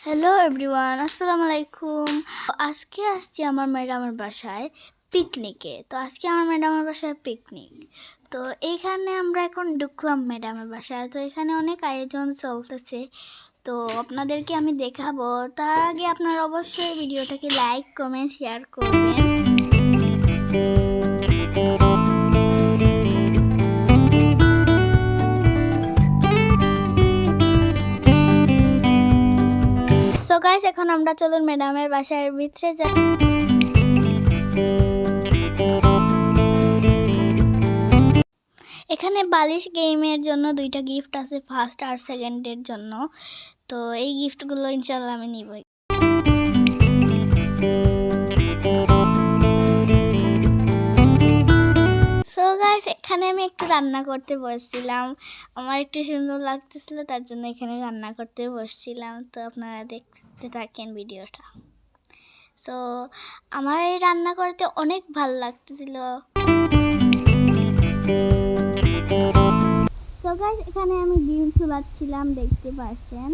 Hello everyone, আসসালামু আলাইকুম। আজকে আসছি আমার ম্যাডামের বাসায় পিকনিকে। তো আজকে আমার ম্যাডামের বাসায় পিকনিক। তো এইখানে আমরা এখন ঢুকলাম ম্যাডামের বাসায়। তো এখানে অনেক আয়োজন চলতেছে, তো আপনাদেরকে আমি দেখাবো। তার আগে আপনারা অবশ্যই ভিডিওটাকে লাইক, কমেন্ট, শেয়ার করবেন। সো গাইস, এখন আমরা চলুন ম্যাডামের বাসার ভিতরে যাই। এখানে বালিশ গেমের জন্য দুইটা গিফট আছে, ফার্স্ট আর সেকেন্ডের জন্য। তো এই গিফটগুলো ইনশাল্লাহ আমি নিবই। সো গাইস, এখানে আমি একটু রান্না করতে বসছিলাম। আমার একটু সুন্দর লাগতেছিল, তার জন্য এখানে রান্না করতে বসছিলাম। তো আপনারা দেখতে থাকেন ভিডিওটা। সো আমার এই রান্না করতে অনেক ভালো লাগতেছিল। তো গাইস, এখানে আমি ডিম চুলাচ্ছিলাম, দেখতে পাচ্ছেন।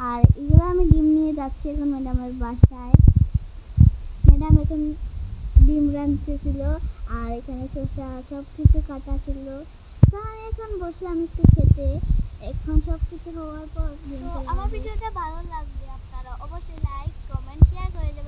আর এগুলো আমি ডিম নিয়ে যাচ্ছি এখন ম্যাডামের বাসায়। ম্যাডাম এখন ডিম রাঁধতেছিল, আর এখানে শসা সব কিছু কাটা ছিল। তো আমি এখন বসলাম একটু খেতে। এখন সব কিছু হওয়ার পর আমার ভিডিওটা ভালো লাগবে, আপনারা অবশ্যই লাইক, কমেন্ট, শেয়ার করে দেবেন।